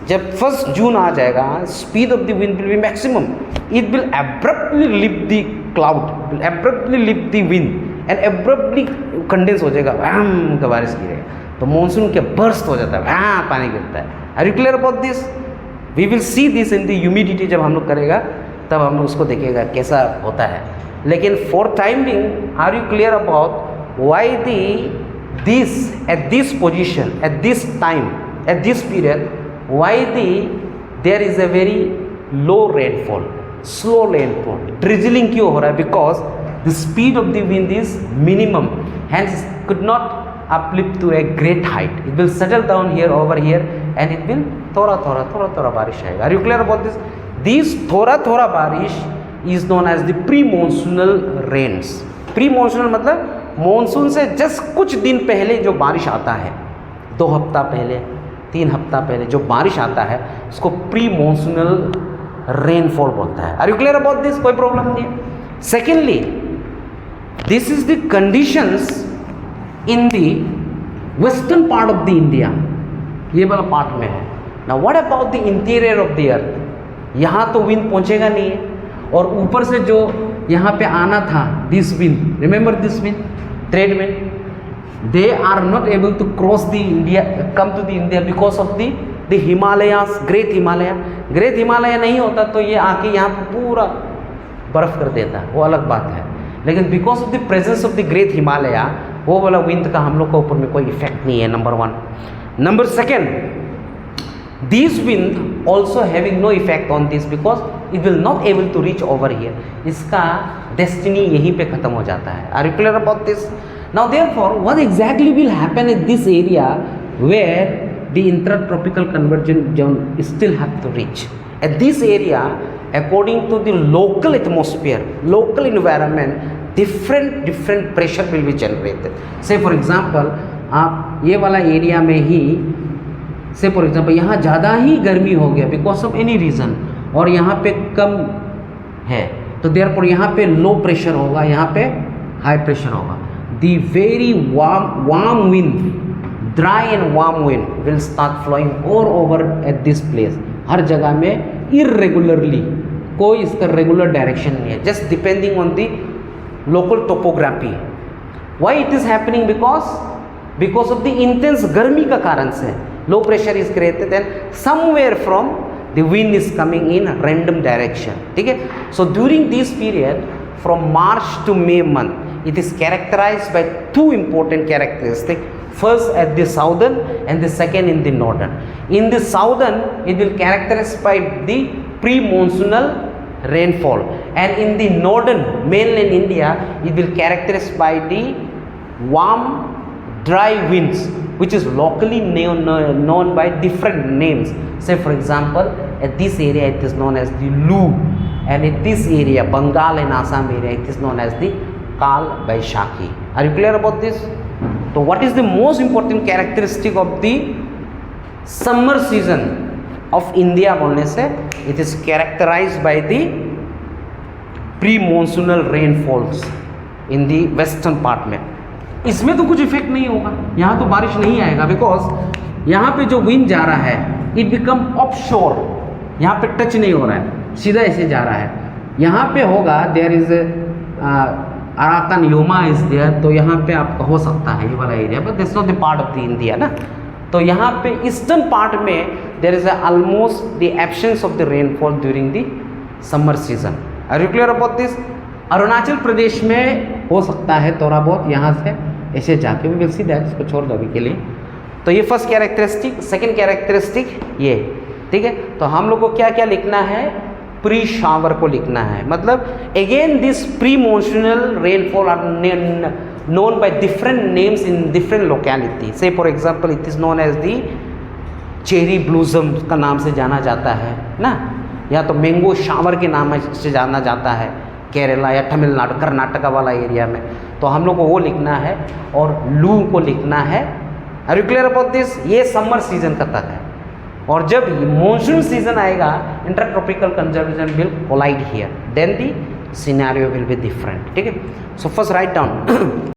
जब 1 जून आ जाएगा, speed of the wind will be maximum, it will abruptly lift the cloud, will abruptly lift the wind and abruptly condense हो जाएगा, वैम का बारिश गिरेगा, तो मानसून के बर्स्ट हो जाता है, वहाँ पानी गिरता है। Are you clear about this? We will see this in the humidity, जब हम लोग करेगा तब हम लोग उसको देखेगा कैसा होता है। लेकिन for time being, are you clear about why this at this position, at this time, at this period, why there is a very low rainfall, slow rainfall, drizzling क्यों हो रहा है? Because the speed of the wind is minimum, hence could not uplift to a great height. It will settle down here, over here, and it will थोड़ा बारिश आएगा। Are you clear about this? These थोड़ा बारिश is known as the pre-monsoonal rains. Pre-monsoonal मतलब monsoon से just कुछ दिन पहले जो बारिश आता है, 2 हफ्ता पहले, 3 हफ्ता पहले जो बारिश आता है, उसको pre-monsoonal rainfall बोलता है। Are you clear about this? कोई प्रॉब्लम नहीं है। Secondly, this is the conditions in the western part of the India, ये वाला पार्ट में है। Now what about the interior of the earth? यहाँ तो विंड पहुँचेगा नहीं है, और ऊपर से जो यहाँ पे आना था, this wind, remember this wind, trade wind, they are not able to cross the India, come to the India because of the Himalayas, Great Himalaya. Great Himalaya नहीं होता तो ये आके यहाँ पे पूरा बर्फ कर देता, वो अलग बात है। लेकिन because of the presence of the great Himalaya, वो वाला विंड का हम लोग के ऊपर में कोई इफेक्ट नहीं है, number 1। Number 2, this wind also having no effect on this because it will not able to reach over here, इसका डेस्टिनी यहीं पे खत्म हो जाता है। Are you clear about this? Now therefore what exactly will happen in this area where the intertropical convergence zone still have to reach? At this area, according to the local atmosphere, local environment, different pressure will be generated. Say for example, आप ये वाला area में ही, say for example, यहाँ ज़्यादा ही गर्मी हो गया because of any reason, और यहाँ पे कम है, तो therefore यहाँ पे low pressure होगा, यहाँ पे high pressure होगा। The very warm wind, dry and warm wind will start flowing all over at this place. हर जगह में irregularly, कोई इसका रेगुलर डायरेक्शन नहीं है, just depending on the local topography. Why it is happening? Because of the intense गर्मी का कारण से low pressure is created and somewhere from the wind is coming in random direction. ठीक है, so during this period from March to May month, it is characterised by 2 important characteristics. First at the southern and the second in the northern. In the southern, it will characterized by the pre-monsoonal rainfall, and in the northern mainland India, it will characterized by the warm, dry winds, which is locally known by different names. Say for example, at this area it is known as the Lu, and at this area, Bengal and Assam area, it is known as the Kal Vaishakhi. Are you clear about this? So what is the most important characteristic of the summer season of India बोलने से, it is characterized by the pre-monsoonal rainfalls in the western part में। इसमें तो कुछ effect नहीं होगा, यहाँ तो बारिश नहीं आएगा, बिकॉज यहाँ पे जो विंड जा रहा है इट बिकम ऑफशोर, यहाँ पे टच नहीं हो रहा है, सीधा ऐसे जा रहा है। यहाँ पे होगा there is Arakan Yoma is there, तो यहाँ पे आपका हो सकता है ये वाला area, but this not the part of the India ना। तो यहाँ पे ईस्टर्न पार्ट में there is almost the absence of the rainfall during the summer season. Are you clear about this? Arunachal Pradesh में हो सकता है थोड़ा बहुत, यहाँ से ऐसे जाके, वी विल सी दैट, इसको छोड़ दो अभी के लिए। तो ये फर्स्ट कैरेक्टरिस्टिक। सेकेंड कैरेक्टरिस्टिक ये, ठीक है। तो हम लोग को क्या क्या लिखना है? प्री शावर को लिखना है, मतलब again this pre monsoonal rainfall are known by different names in different locality. से for example it is known as the cherry blossom का नाम से जाना जाता है ना, या तो मैंगो शावर के नाम से जाना जाता है केरला या तमिलनाडु कर्नाटका वाला एरिया में। तो हम लोग को वो लिखना है और लू को लिखना है। Are you clear about this? ये समर सीजन का तक है, और जब मॉनसून सीजन आएगा intertropical conservation will collide here, then the scenario will be different. ठीक है, सो फर्स्ट राइट डाउन